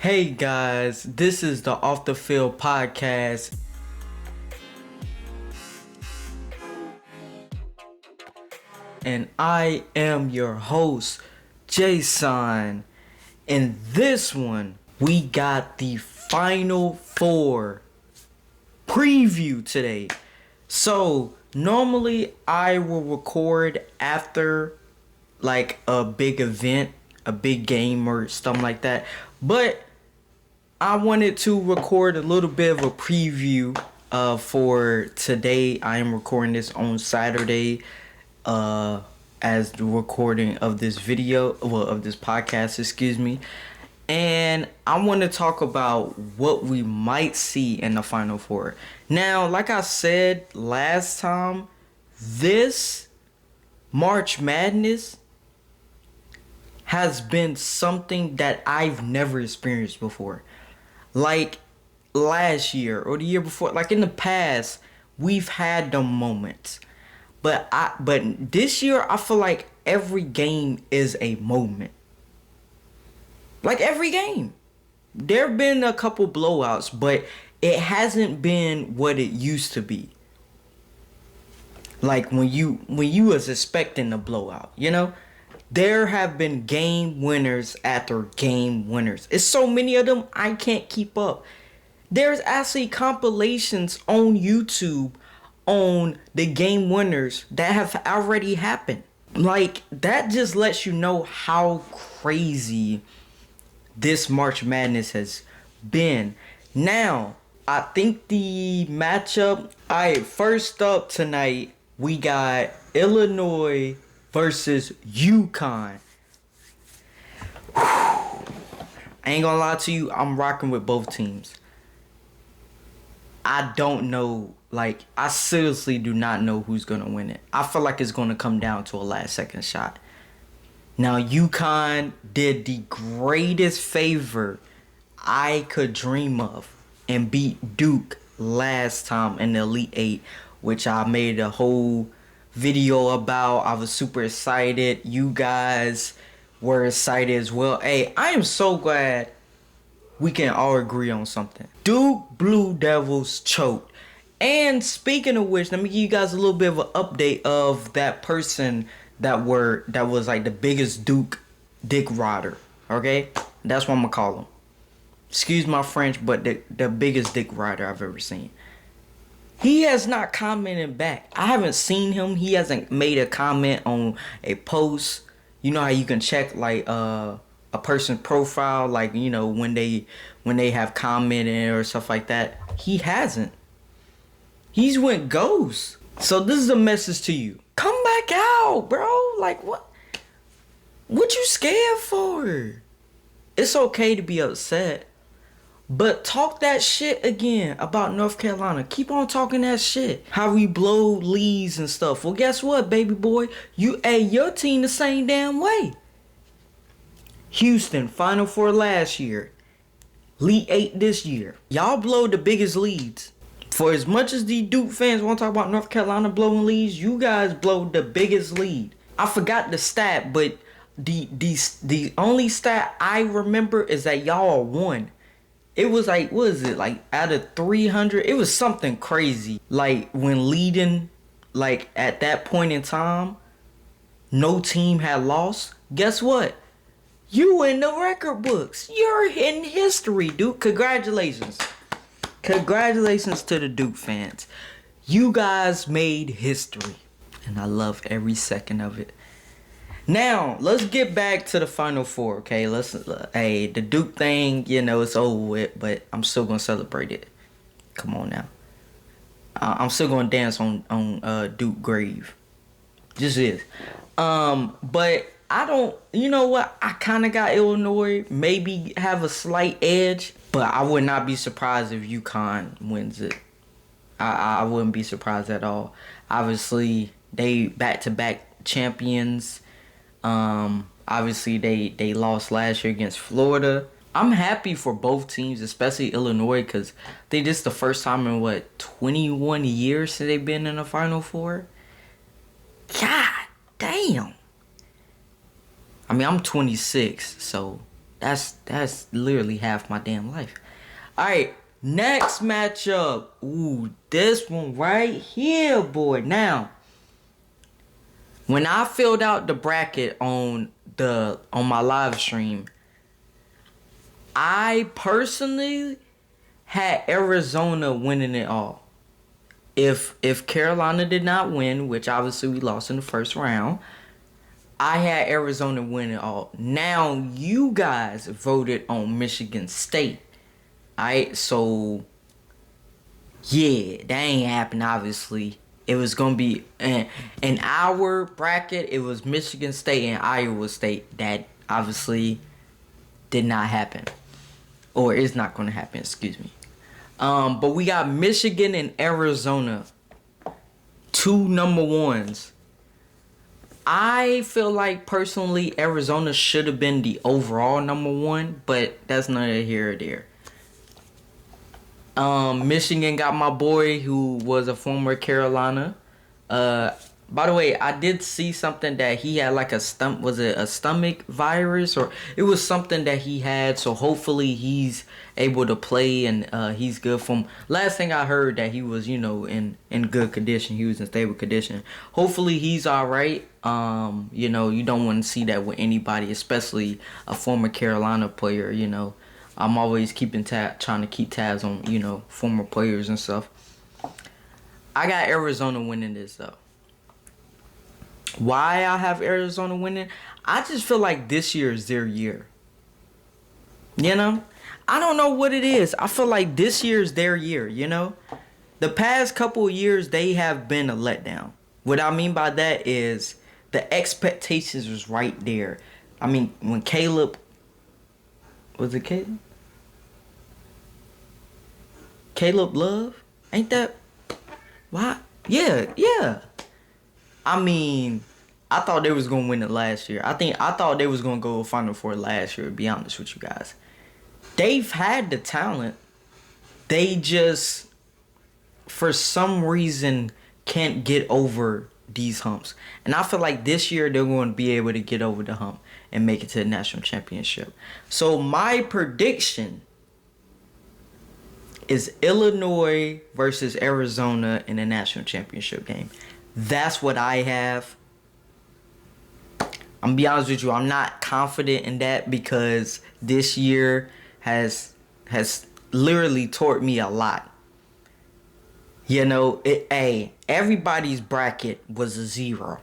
Hey guys, this is the Off the Field podcast. And I am your host, Jason. In this one, we got the Final Four preview today. So, normally I will record after like a big event, a big game or something like that. But I wanted to record a little bit of a preview for today. I am recording this on Saturday as the recording of this video, of this podcast, excuse me. And I want to talk about what we might see in the Final Four. Now, like I said last time, this March Madness has been something that I've never experienced before. Like last year or the year before, like in the past, we've had the moments. But this year I feel like every game is a moment. Like every game. There've been a couple blowouts, but it hasn't been what it used to be. Like when you was expecting a blowout, you know? There have been game winners after game winners. It's so many of them, I can't keep up. There's actually compilations on YouTube on the game winners that have already happened. Like, that just lets you know how crazy this March Madness has been. Now, I think the matchup... Alright, first up tonight, we got Illinois versus UConn. I ain't gonna lie to you, I'm rocking with both teams. I don't know, like, I seriously do not know who's gonna win it. I feel like it's gonna come down to a last second shot. Now, UConn did the greatest favor I could dream of and beat Duke last time in the Elite Eight, which I made a whole video about. I was super excited. You guys were excited as well. Hey, I am so glad we can all agree on something. Duke Blue Devils choked. And speaking of which, let me give you guys a little bit of an update of that person that was like the biggest Duke dick rider. Okay? That's what I'm gonna call him. Excuse my French, but the biggest dick rider I've ever seen. He has not commented back. I haven't seen him. He hasn't made a comment on a post. You know how you can check like a person's profile, like, you know, when they have commented or stuff like that. He hasn't. He's went ghost. So this is a message to you. Come back out, bro. Like, what you scared for? It's okay to be upset. But talk that shit again about North Carolina. Keep on talking that shit. How we blow leads and stuff. Well, guess what, baby boy? Your team the same damn way. Houston, Final Four last year. Elite 8 this year. Y'all blow the biggest leads. For as much as the Duke fans want to talk about North Carolina blowing leads, you guys blow the biggest lead. I forgot the stat, but the only stat I remember is that y'all won. It was like, what is it? Like out of 300, it was something crazy. Like when leading, like at that point in time, no team had lost. Guess what? You in the record books. You're in history, Duke. Congratulations. Congratulations to the Duke fans. You guys made history. And I love every second of it. Now, let's get back to the Final Four, okay? Hey, the Duke thing, you know, it's over with, but I'm still going to celebrate it. Come on now. I'm still going to dance on Duke grave. Just is. But I don't, you know what? I kind of got Illinois, maybe have a slight edge, but I would not be surprised if UConn wins it. I wouldn't be surprised at all. Obviously, they back-to-back champions. Obviously they lost last year against Florida. I'm happy for both teams, especially Illinois, because they just the first time in 21 years since they've been in the Final Four. God damn. I mean, I'm 26, so That's literally half my damn life. All right, next matchup. Ooh, this one right here, boy. Now, when I filled out the bracket on my live stream, I personally had Arizona winning it all. If Carolina did not win, which obviously we lost in the first round, I had Arizona winning all. Now you guys voted on Michigan State. Alright, so yeah, that ain't happened obviously. It was gonna be in our bracket, it was Michigan State and Iowa State. That obviously did not happen. Or is not gonna happen, excuse me. But we got Michigan and Arizona. 2 number ones. I feel like personally Arizona should have been the overall number 1, but that's neither here or there. Michigan got my boy who was a former Carolina. By the way, I did see something that he had like a stomach virus, or it was something that he had, so hopefully he's able to play and he's good. From last thing I heard that he was, in good condition. He was in stable condition. Hopefully he's all right. You don't want to see that with anybody, especially a former Carolina player. I'm always trying to keep tabs on, former players and stuff. I got Arizona winning this though. Why I have Arizona winning? I just feel like this year is their year. I don't know what it is. I feel like this year is their year, The past couple of years, they have been a letdown. What I mean by that is the expectations was right there. I mean, when Caleb... Was it Caleb? Caleb Love? Ain't that... Why? Yeah. I mean, I thought they was gonna win it last year. I thought they was gonna go Final Four last year, to be honest with you guys. They've had the talent. They just, for some reason, can't get over these humps. And I feel like this year they're going to be able to get over the hump and make it to the national championship. So my prediction is Illinois versus Arizona in the national championship game. That's what I have. I'm gonna be honest with you, I'm not confident in that because this year has literally taught me a lot. Everybody's bracket was a 0.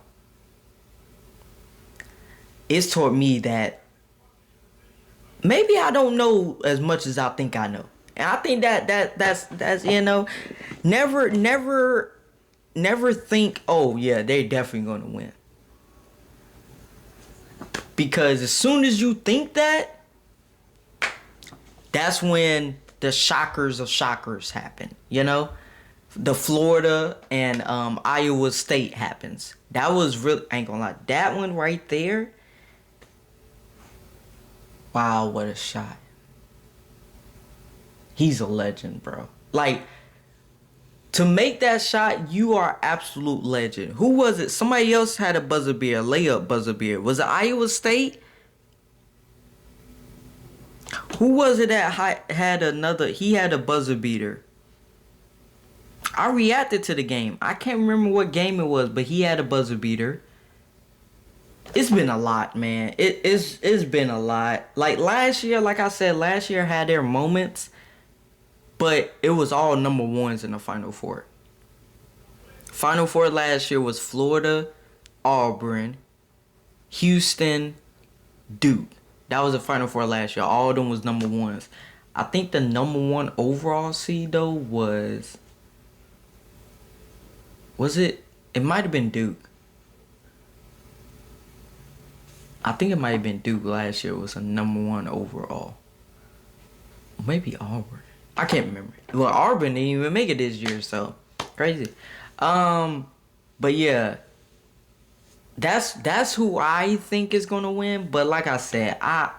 It's taught me that maybe I don't know as much as I think I know. And I think that's never think, oh yeah, they're definitely gonna win. Because as soon as you think that, that's when the shockers of shockers happen. The Florida and Iowa State happens. That was really, I ain't gonna lie, that one right there. Wow, what a shot. He's a legend, bro. Like, to make that shot, you are absolute legend. Who was it? Somebody else had a buzzer beater, layup buzzer beater. Was it Iowa State? Who was it that had another? He had a buzzer beater. I reacted to the game. I can't remember what game it was, but he had a buzzer beater. It's been a lot, man. It's been a lot. Like last year, like I said, last year had their moments, but it was all number ones in the Final Four. Final Four last year was Florida, Auburn, Houston, Duke. That was the Final Four last year. All of them was number ones. I think the number 1 overall seed, though, was it? It might have been Duke. I think it might have been Duke last year. It was a number 1 overall. Maybe Auburn. I can't remember. Well, Auburn didn't even make it this year, so crazy. But yeah, that's who I think is gonna win. But like I said, I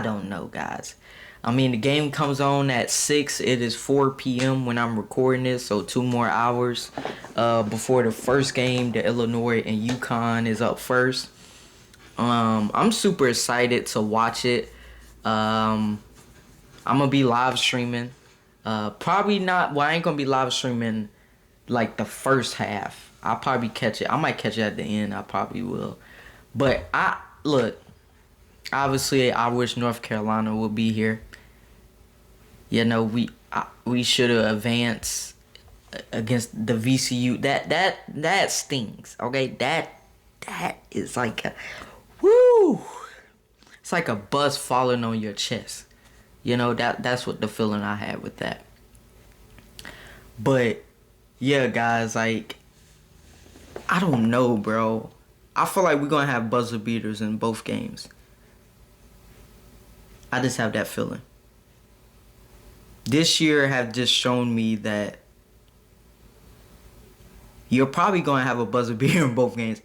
don't know, guys. I mean, the game comes on at 6. It is 4 p.m. when I'm recording this, so 2 more hours before the first game. The Illinois and UConn is up first. I'm super excited to watch it. I'm gonna be live streaming. Probably not. Well, I ain't gonna be live streaming like the first half. I'll probably catch it. I might catch it at the end. I probably will. But look. Obviously, I wish North Carolina would be here. You know, we should have advanced against the VCU. That stings. Okay, that is like a woo. It's like a buzz falling on your chest. You know, that's what the feeling I had with that. But yeah, guys, like I don't know, bro. I feel like we're gonna have buzzer beaters in both games. I just have that feeling. This year have just shown me that you're probably gonna have a buzzer beater in both games.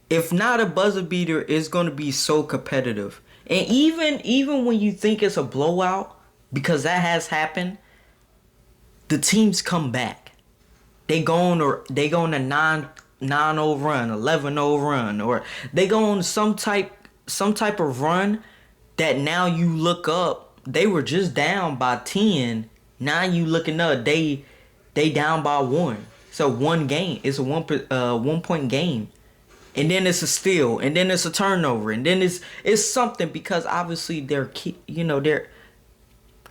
If not a buzzer beater, it's gonna be so competitive. And even when you think it's a blowout, because that has happened, the teams come back. They go on a 9-0 run, 11-0 run, or they go on some type of run that now you look up, they were just down by 10. Now you looking up, they down by 1. So one game, it's a 1 point game. And then it's a steal, and then it's a turnover, and then it's something, because obviously they're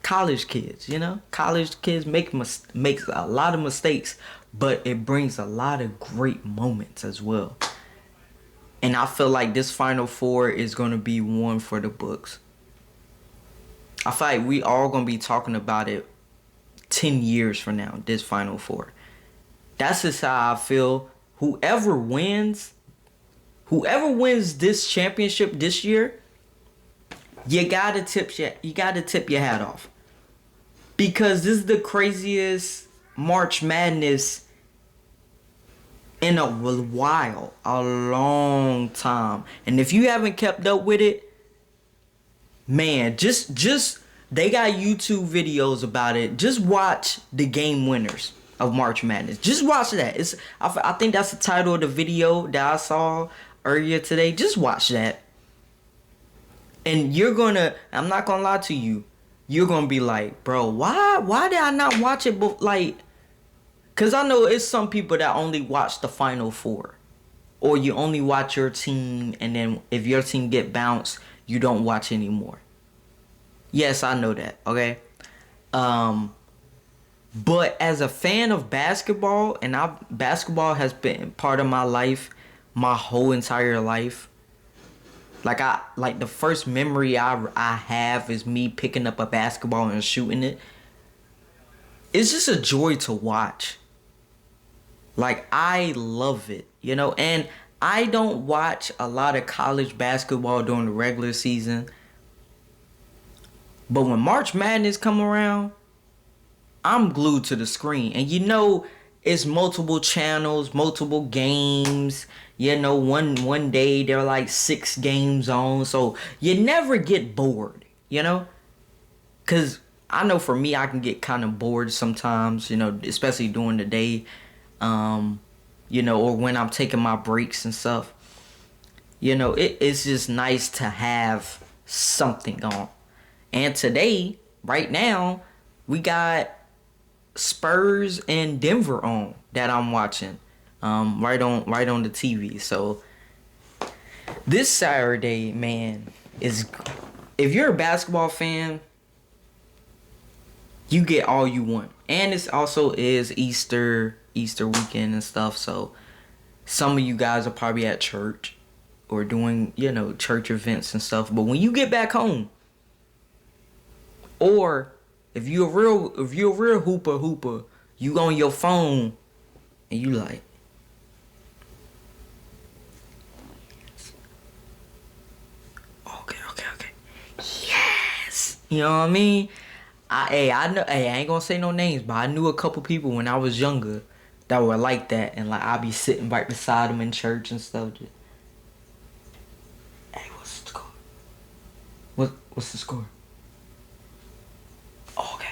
college kids, you know? College kids makes a lot of mistakes, but it brings a lot of great moments as well. And I feel like this Final Four is going to be one for the books. I feel like we all going to be talking about it 10 years from now, this Final Four. That's just how I feel. Whoever wins this championship this year, you gotta tip your hat off. Because this is the craziest March Madness in a while, a long time. And if you haven't kept up with it, man, just they got YouTube videos about it. Just watch the game winners of March Madness. Just watch that. I think that's the title of the video that I saw earlier today. Just watch that. And I'm not gonna lie to you, you're gonna be like, bro, why did I not watch it? But like, cause I know it's some people that only watch the Final Four, or you only watch your team, and then if your team get bounced, you don't watch anymore. Yes, I know that. Okay, but as a fan of basketball, and basketball has been part of my life, my whole entire life. Like the first memory I have is me picking up a basketball and shooting it. It's just a joy to watch. Like, I love it, you know. And I don't watch a lot of college basketball during the regular season. But when March Madness come around, I'm glued to the screen. And you know, it's multiple channels, multiple games. You know, one day there are like 6 games on. So you never get bored, you know? Because I know for me, I can get kind of bored sometimes, you know, especially during the day. You know, or when I'm taking my breaks and stuff. You know, it's just nice to have something on. And today, right now, we got Spurs and Denver on that I'm watching. Right on the TV. So this Saturday, man, if you're a basketball fan, you get all you want. And it also is Easter weekend and stuff. So some of you guys are probably at church or doing, you know, church events and stuff. But when you get back home, or if you're a real hooper, you go on your phone and you like, okay. Yes. You know what I mean? I ain't gonna say no names, but I knew a couple people when I was younger that were like that, and like I'd be sitting right beside them in church and stuff. Just, hey, what's the score? What's the score? Oh, okay.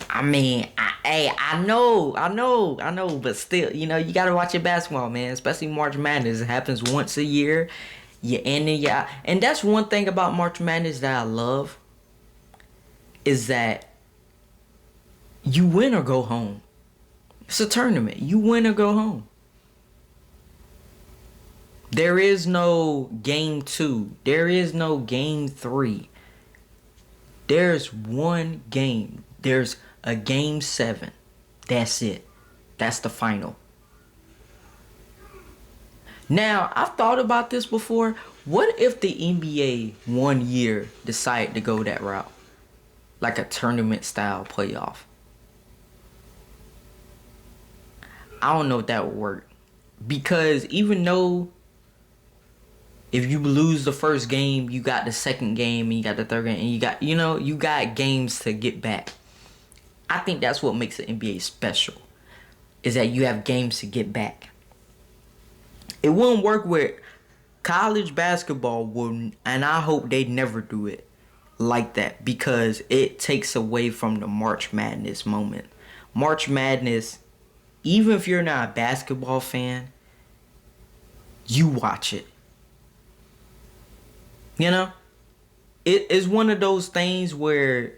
I mean, I know, but still, you know, you gotta watch your basketball, man. Especially March Madness. It happens once a year. You're in and you're out. And that's one thing about March Madness that I love, is that you win or go home. It's a tournament. You win or go home. There is no game 2. There is no game 3. There's one game. There's a game 7. That's it. That's the final. Now, I've thought about this before. What if the NBA one year decided to go that route? Like a tournament style playoff. I don't know if that would work. Because even though if you lose the first game, you got the second game, and you got the third game, and you got games to get back. I think that's what makes the NBA special, is that you have games to get back. It wouldn't work with college basketball, wouldn't, and I hope they never do it like that, because it takes away from the March Madness moment. March Madness, even if you're not a basketball fan, you watch it. You know? It is one of those things where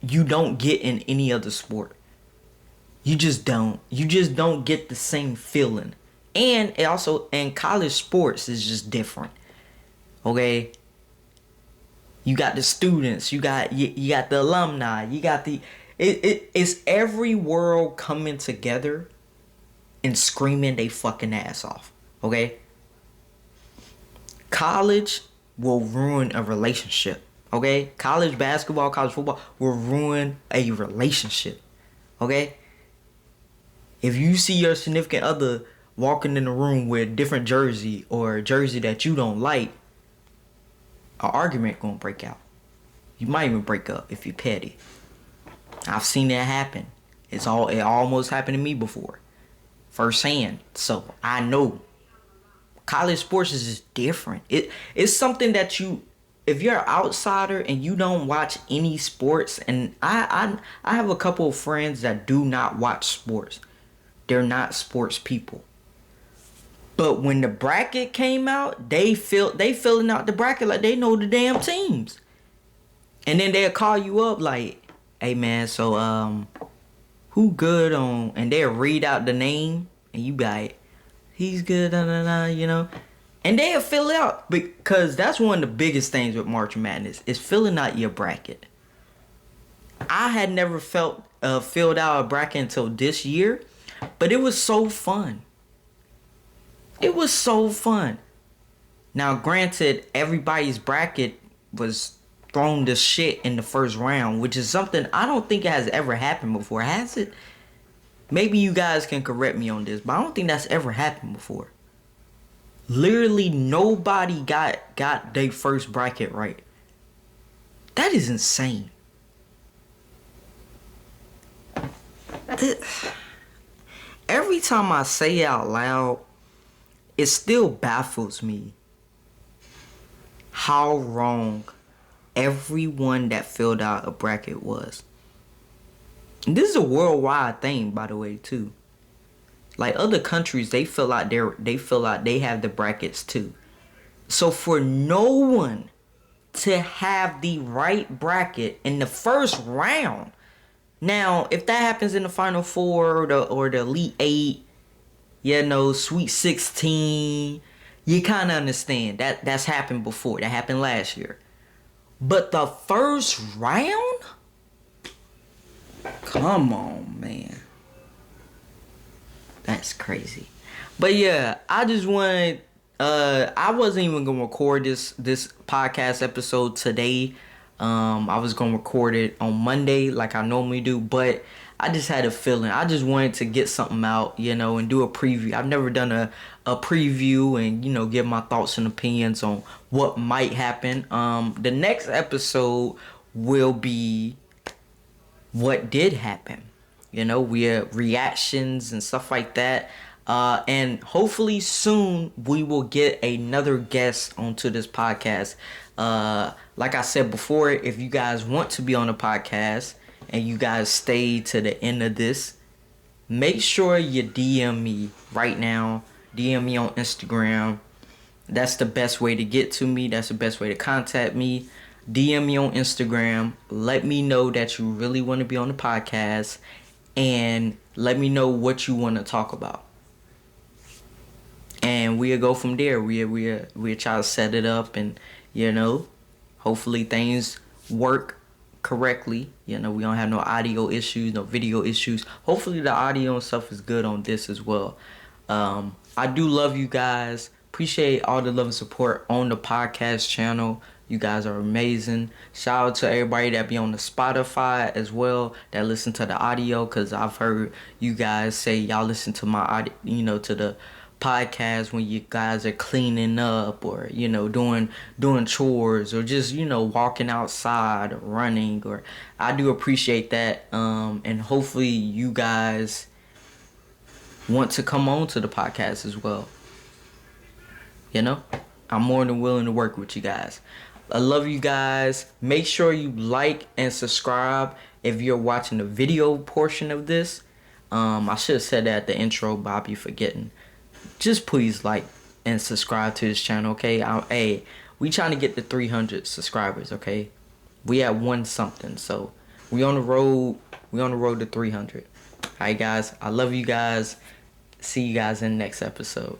you don't get in any other sport. You just don't. You just don't get the same feeling. And it also, and college sports is just different. Okay? You got the students, you got the alumni, you got it's every world coming together and screaming they fucking ass off. Okay? College will ruin a relationship. Okay? College basketball, college football will ruin a relationship. Okay? If you see your significant other walking in the room with a different jersey, or a jersey that you don't like, an argument gonna break out. You might even break up if you're petty. I've seen that happen. It almost happened to me before, firsthand. So I know college sports is just different. It's something that if you're an outsider and you don't watch any sports, and I have a couple of friends that do not watch sports. They're not sports people. But when the bracket came out, they filling out the bracket like they know the damn teams. And then they'll call you up like, hey man, so who good on, and they'll read out the name and you be like, he's good, you know. And they'll fill it out, because that's one of the biggest things with March Madness, is filling out your bracket. I had never filled out a bracket until this year, but it was so fun. It was so fun. Now, granted, everybody's bracket was thrown to shit in the first round, which is something I don't think has ever happened before. Has it? Maybe you guys can correct me on this, but I don't think that's ever happened before. Literally nobody got their first bracket right. That is insane. Every time I say it out loud, it still baffles me how wrong everyone that filled out a bracket was. And this is a worldwide thing, by the way, too. Like other countries, they have the brackets too. So for no one to have the right bracket in the first round. Now, if that happens in the Final Four or the Elite Eight, Sweet 16, you kind of understand. That's happened before. That happened last year. But the first round? Come on, man. That's crazy. But yeah, I just wanted... I wasn't even going to record this podcast episode today. I was going to record it on Monday like I normally do. But I just had a feeling. I just wanted to get something out, and do a preview. I've never done a preview and, give my thoughts and opinions on what might happen. The next episode will be what did happen. We have reactions and stuff like that. And hopefully soon we will get another guest onto this podcast. Like I said before, if you guys want to be on the podcast and you guys stay to the end of this, make sure you DM me right now. DM me on Instagram. That's the best way to get to me. That's the best way to contact me. DM me on Instagram. Let me know that you really want to be on the podcast. And let me know what you want to talk about. And we'll go from there. We'll try to set it up, and hopefully things work correctly. We don't have no audio issues, no video issues. Hopefully the audio and stuff is good on this as well. I do love you guys. Appreciate all the love and support on the podcast channel. You guys are amazing. Shout out to everybody that be on the Spotify as well, that listen to the audio, because I've heard you guys say y'all listen to my audio, to the podcast when you guys are cleaning up, or doing chores, or just walking outside or running. Or I do appreciate that, and hopefully you guys want to come on to the podcast as well. I'm more than willing to work with you guys. I love you guys. Make sure you like and subscribe if you're watching the video portion of this. I should have said that at the intro, but I'll be forgetting. Just please like and subscribe to this channel, okay? Hey, we trying to get to 300 subscribers, okay? We at 1 something, so we on the road. We on the road to 300. All right, guys. I love you guys. See you guys in the next episode.